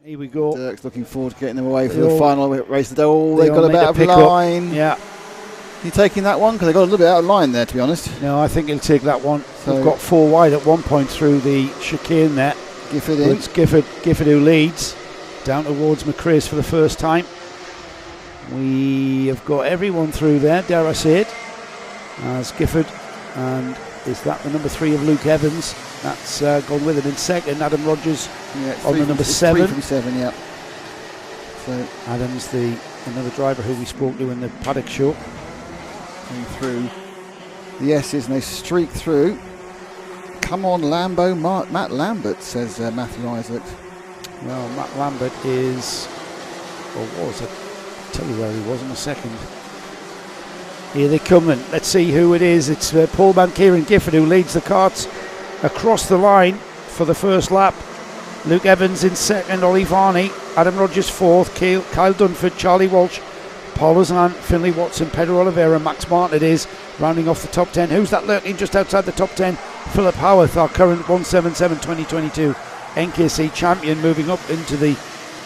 Here we go. Dirk's looking forward to getting them away for the final race of the day. Oh, they got a bit out of line. Up. Yeah. You taking that one? Because they got a little bit out of line there, to be honest. No, I think he'll take that one. So we've got 4 wide at one point through the chicane there. Gifford in. It's Gifford who leads down towards McRae's for the first time. We have got everyone through there, dare I say it, as Gifford. And is that the number 3 of Luke Evans? That's gone with him in second. Adam Rogers on the number 7. 3 from 7, yeah. So Adam's another driver who we spoke to in the paddock show. Going through the S's and they streak through. Come on, Lambo, Matt Lambert, says Matthew Isaacs. Well, Matt Lambert is, or was, I'll tell you where he was in a second. Here they come then. Let's see who it is. It's Paul Van Kieran Gifford who leads the carts across the line for the first lap. Luke Evans in second, Ollie Varney, Adam Rogers fourth, Kyle Dunford, Charlie Walsh, Paul Ozan, Finlay Watson, Pedro Oliveira, Max Martin it is, rounding off the top 10. Who's that lurking just outside the top 10? Philip Howarth, our current 177 2022 NKC champion, moving up into the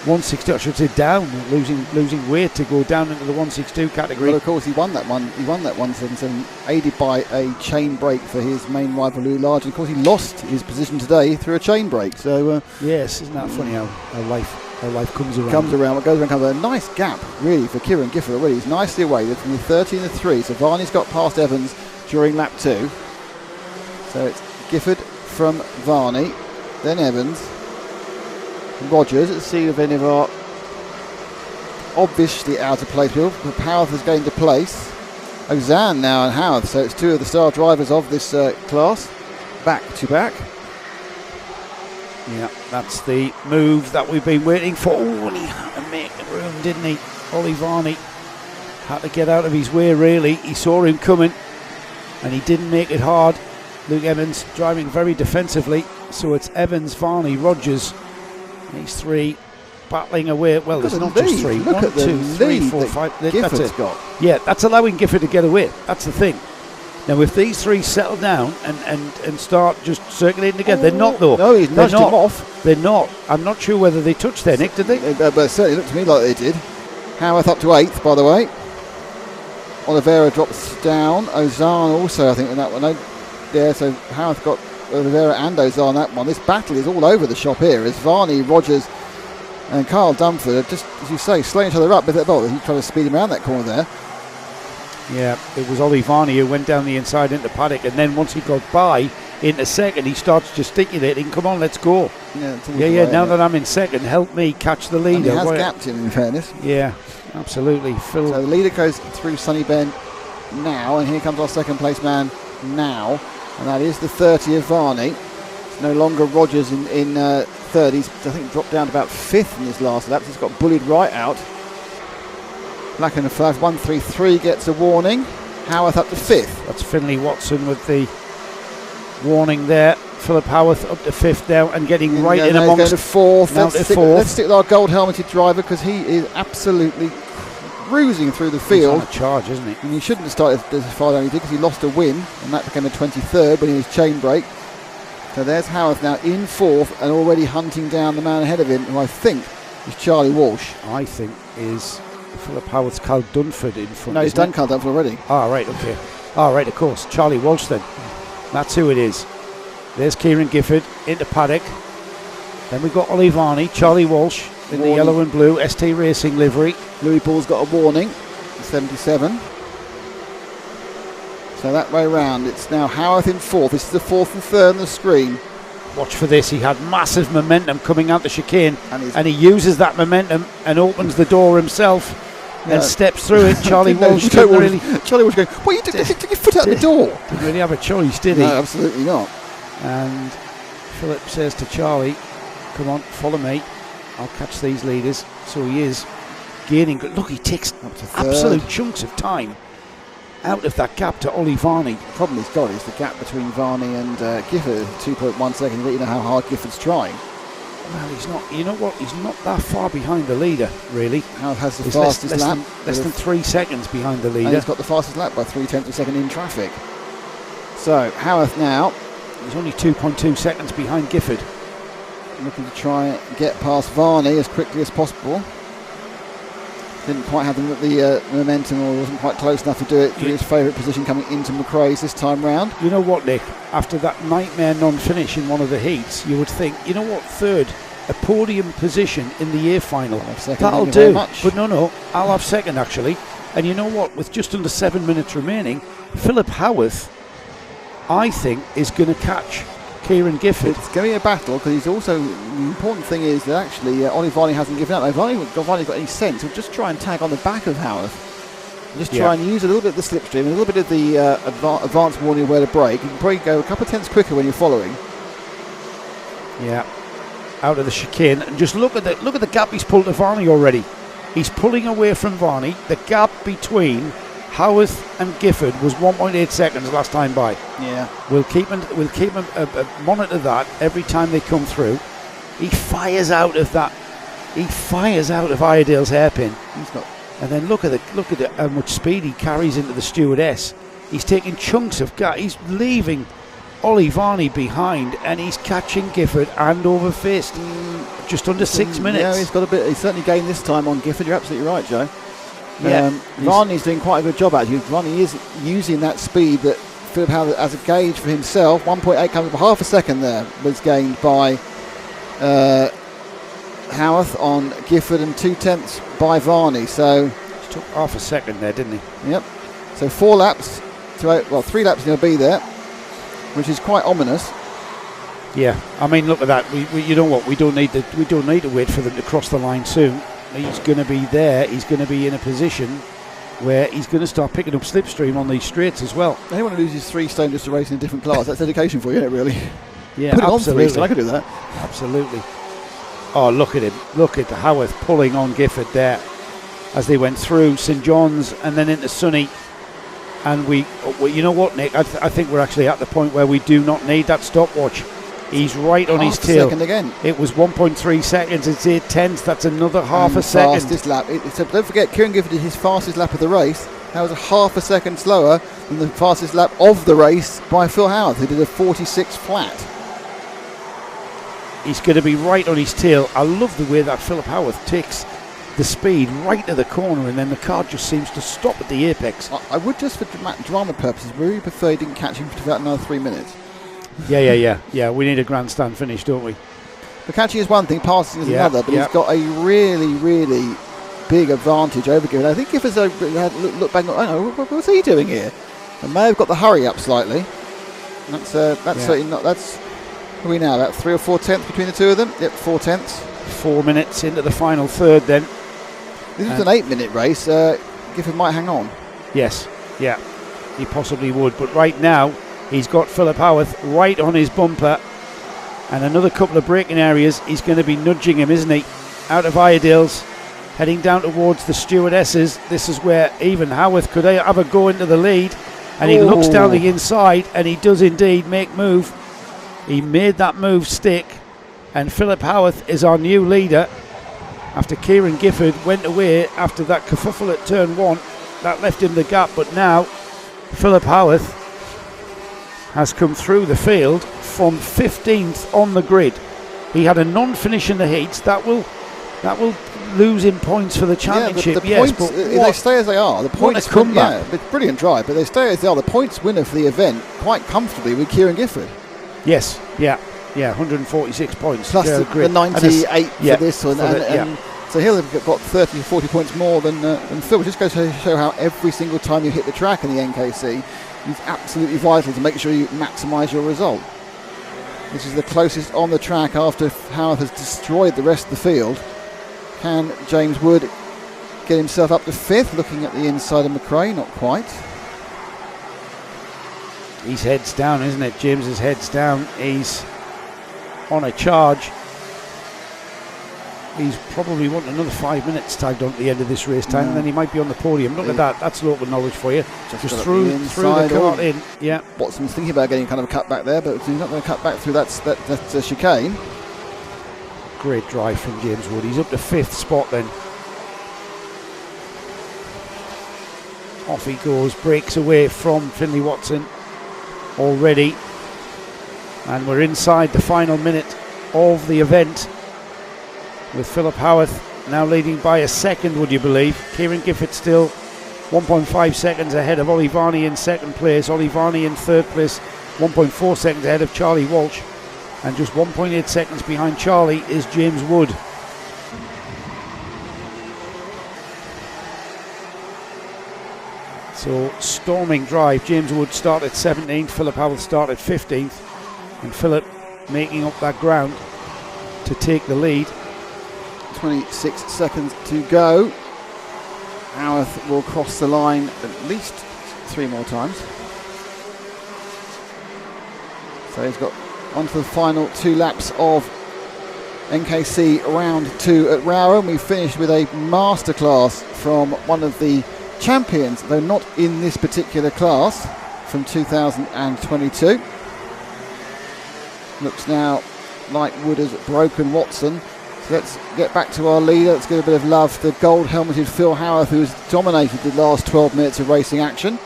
162, I should say down, losing weight to go down into the 162 category. Well, of course, he won that 177, aided by a chain break for his main rival Louis Large. And of course, he lost his position today through a chain break. So yes, isn't that funny how life comes around? What goes around comes around. A nice gap, really, for Kieran Gifford already. He's nicely away from the 30 and the 3. So Varney's got past Evans during lap 2. So it's Gifford from Varney, then Evans, Rogers. Let's see if any of our obviously out of place people. Howarth is going to place. Ozan now and Howarth. So it's 2 of the star drivers of this class, back to back. Yeah, that's the move that we've been waiting for. Oh, and he had to make room, didn't he? Ollie Varney had to get out of his way, really. He saw him coming, and he didn't make it hard. Luke Evans driving very defensively. So it's Evans, Varney, Rogers. These 3 battling away. Well, there's not just 3. Look 1, 2, 3, 4, 5. Gifford's got. Yeah, that's allowing Gifford to get away. That's the thing. Now, if these 3 settle down and start just circulating again, they're not, though. No, he's nudged him off. They're not. I'm not sure whether they touched there, Nick, did they? But it certainly looked to me like they did. Howarth up to 8th, by the way. Oliveira drops down. Ozan also, I think, in that one. Yeah, so Howarth got Oliveira and Ozan that one. This battle is all over the shop here as Varney, Rogers and Carl Dunford are just, as you say, slowing each other up. But he's trying to speed him around that corner there. Yeah, it was Ollie Varney who went down the inside into paddock, and then once he got by into second, he starts gesticulating, come on, let's go. Yeah, now that I'm in second, help me catch the leader. And he has gapped him, in fairness. Yeah, absolutely. So the leader goes through Sunny Bend now, and here comes our second place man now, and that is the 30 of Varney. It's no longer Rogers in third. He's, I think, dropped down to about 5th in his last lap. He's got bullied right out. Black and the flag, 133 gets a warning. Howarth up to 5th. That's Finlay Watson with the warning there. Philip Howarth up to 5th now and getting right in amongst. To 4th. Let's stick with our gold helmeted driver because he is absolutely cruising through the field. He's on a charge, isn't he? And he shouldn't have started as far down he did because he lost a win, and that became a 23rd when he was chain break. So there's Howarth now in 4th and already hunting down the man ahead of him, who I think is Charlie Walsh. I think is Philip Howarth's Carl Dunford in front. No, he's done Carl Dunford already. Right, okay. Right, of course. Charlie Walsh then. That's who it is. There's Kieran Gifford into paddock. Then we've got Ollie Varney, Charlie Walsh in the yellow and blue ST Racing livery. Louis Paul's got a warning, 77. So that way round, it's now Howarth in 4th. This is the 4th and 3rd on the screen. Watch for this. He had massive momentum coming out the chicane, and he uses that momentum and opens the door himself and steps through it. Charlie Walsh Charlie Walsh going, what are you doing? Take your foot out the door. Didn't really have a choice, did he? No, absolutely not. And Philip says to Charlie, come on, follow me. I'll catch these leaders. So he is gaining. Look, he takes absolute chunks of time out of that gap to Ollie Varney. The problem he's got is the gap between Varney and Gifford, 2.1 seconds. You know how hard Gifford's trying. Well, he's not. You know what? He's not that far behind the leader, really. Howarth has the fastest lap. Less than 3 seconds behind the leader. And he's got the fastest lap by 0.3 of a second in traffic. So Howarth now. He's only 2.2 seconds behind Gifford. looking to try and get past Varney as quickly as possible. Didn't quite have the momentum, or wasn't quite close enough to do it through his favourite position coming into McRae's this time round. You know what, Nick? After that nightmare non-finish in one of the heats, you would think, you know what, third, a podium position in the year final. That'll do. But no, I'll have second actually. And you know what? With just under 7 minutes remaining, Philip Howarth, I think, is going to catch Kieran Gifford. It's going to be a battle, because he's also, the important thing is that actually Ollie Varney hasn't given up. If Varney's got any sense, he'll just try and tag on the back of Howarth. Just try and use a little bit of the slipstream, and a little bit of the advanced warning of where to brake. You can probably go a couple of tenths quicker when you're following. Yeah, out of the chicane, and just look at the gap he's pulled to Varney already. He's pulling away from Varney. The gap between Howarth and Gifford was 1.8 seconds last time by. Yeah, we'll keep him monitor that every time they come through. He fires out of that. He fires out of Iredale's hairpin. And then look at how much speed he carries into the stewardess. He's taking chunks of gas. He's leaving Ollie Varney behind, and he's catching Gifford hand over fist. Just under 6 minutes. Yeah, he's got a bit. He's certainly gained this time on Gifford. You're absolutely right, Joe. Yeah, Varney's doing quite a good job actually. Varney is using that speed that Philip Howarth as a gauge for himself. 1.8 comes up half a second there was gained by Howarth on Gifford, and 2/10 by Varney. So he took half a second there, didn't he? Yep. So 4 laps to 8, well, 3 laps and he'll be there, which is quite ominous. Yeah, I mean, look at that. We you know what? We don't need to wait for them to cross the line soon. He's going to be there. He's going to be in a position where he's going to start picking up slipstream on these straights as well. Anyone who loses 3 stone just to race in a different class, that's dedication for you, isn't it, really? Yeah, put it absolutely. on 3 stone, I could do that. Absolutely. Oh, look at him. Look at the Howarth pulling on Gifford there as they went through St John's and then into Sunny. And you know what, Nick? I think we're actually at the point where we do not need that stopwatch. He's right on his tail. Second again. It was 1.3 seconds. It's 8/10. That's another half a second. Fastest lap. So don't forget, Kieran Gifford did his fastest lap of the race. That was a half a second slower than the fastest lap of the race by Phil Howarth, who did a 46 flat. He's going to be right on his tail. I love the way that Philip Howarth takes the speed right to the corner, and then the car just seems to stop at the apex. I would, just for drama purposes, really prefer he didn't catch him for about another 3 minutes. Yeah. We need a grandstand finish, don't we? But catching is one thing, passing is another. But he's got a really, really big advantage over Gifford. I think Gifford's look back. Oh, what's he doing here? And may have got the hurry up slightly. That's certainly not. That's what are we now, about 3 or 4 tenths between the two of them. Yep, 4 tenths. 4 minutes into the final third. Then this is an 8-minute race. Gifford might hang on. Yes, yeah, he possibly would. But right now, he's got Philip Howarth right on his bumper, and another couple of braking areas. He's going to be nudging him, isn't he? Out of Iredale's, heading down towards the stewardesses. This is where even Howarth could have a go into the lead, and he looks down the inside, and he does indeed make move. He made that move stick, and Philip Howarth is our new leader after Kieran Gifford went away after that kerfuffle at turn 1. That left him the gap, but now Philip Howarth has come through the field from 15th on the grid. He had a non-finish in the heats. That will lose him points for the championship. The points, but they stay as they are. The points comeback. It's brilliant drive, but they stay as they are. The points winner for the event quite comfortably with Kieran Gifford. Yes, yeah, 146 points plus the 98 for this one, and so he'll have got 30 or 40 points more than Phil. Which just goes to show how every single time you hit the track in the NKC, it's absolutely vital to make sure you maximise your result. This is the closest on the track after Howarth has destroyed the rest of the field. Can James Wood get himself up to 5th? Looking at the inside of McRae, not quite. His head's down, isn't it? James's head's down. He's on a charge. He's probably wanting another 5 minutes tagged on at the end of this race time, and then he might be on the podium. Look at that. That's local knowledge for you. Just through the cart in. Yeah. Watson's thinking about getting kind of a cut back there, but he's not going to cut back through that chicane. Great drive from James Wood. He's up to 5th spot then. Off he goes. Breaks away from Finlay Watson already. And we're inside the final minute of the event, with Philip Howarth now leading by a second, would you believe. Kieran Gifford still 1.5 seconds ahead of Ollie Varney in second place. Ollie Varney in third place, 1.4 seconds ahead of Charlie Walsh, and just 1.8 seconds behind Charlie is James Wood. So storming drive. James Wood started 17th, Philip Howarth started 15th, and Philip making up that ground to take the lead. 26 seconds to go. Howarth will cross the line at least 3 more times. So he's got on to the final 2 laps of NKC round 2 at ROWRAH, and we finished with a masterclass from one of the champions, though not in this particular class, from 2022. Looks now like Wood has broken Watson. So let's get back to our leader. Let's give a bit of love to the gold helmeted Phil Howarth, who has dominated the last 12 minutes of racing action.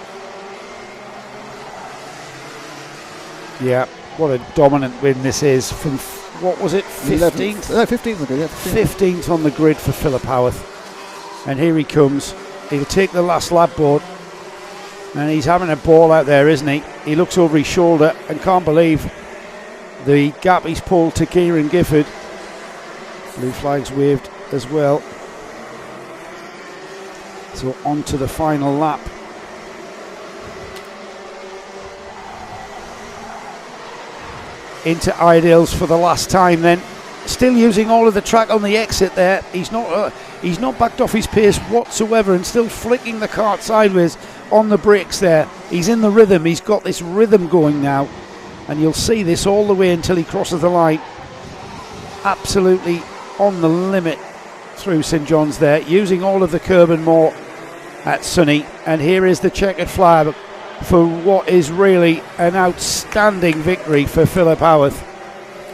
Yeah, what a dominant win this is from, what was it, 15th? No, 15th on the grid. Yeah, 15th on the grid for Philip Howarth. And here he comes. He'll take the last lap board, and he's having a ball out there, isn't he? He looks over his shoulder and can't believe the gap he's pulled to Kieran Gifford. Blue flags waved as well. So on to the final lap. Into Iredale's for the last time then. Still using all of the track on the exit there. He's not backed off his pace whatsoever, and still flicking the kart sideways on the brakes there. He's in the rhythm. He's got this rhythm going now, and you'll see this all the way until he crosses the line. Absolutely on the limit through St John's there, using all of the curb and more at Sunny. And here is the checkered flag for what is really an outstanding victory for Philip Howarth.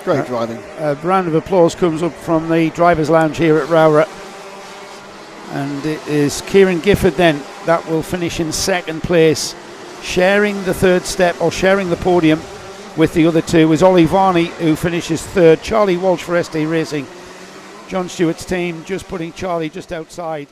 Great driving. A round of applause comes up from the drivers' lounge here at ROWRAH, and it is Kieran Gifford then that will finish in second place, sharing the third step, or sharing the podium with the other two, is Ollie Varney, who finishes third. Charlie Walsh for SD Racing, John Stewart's team, just putting Charlie just outside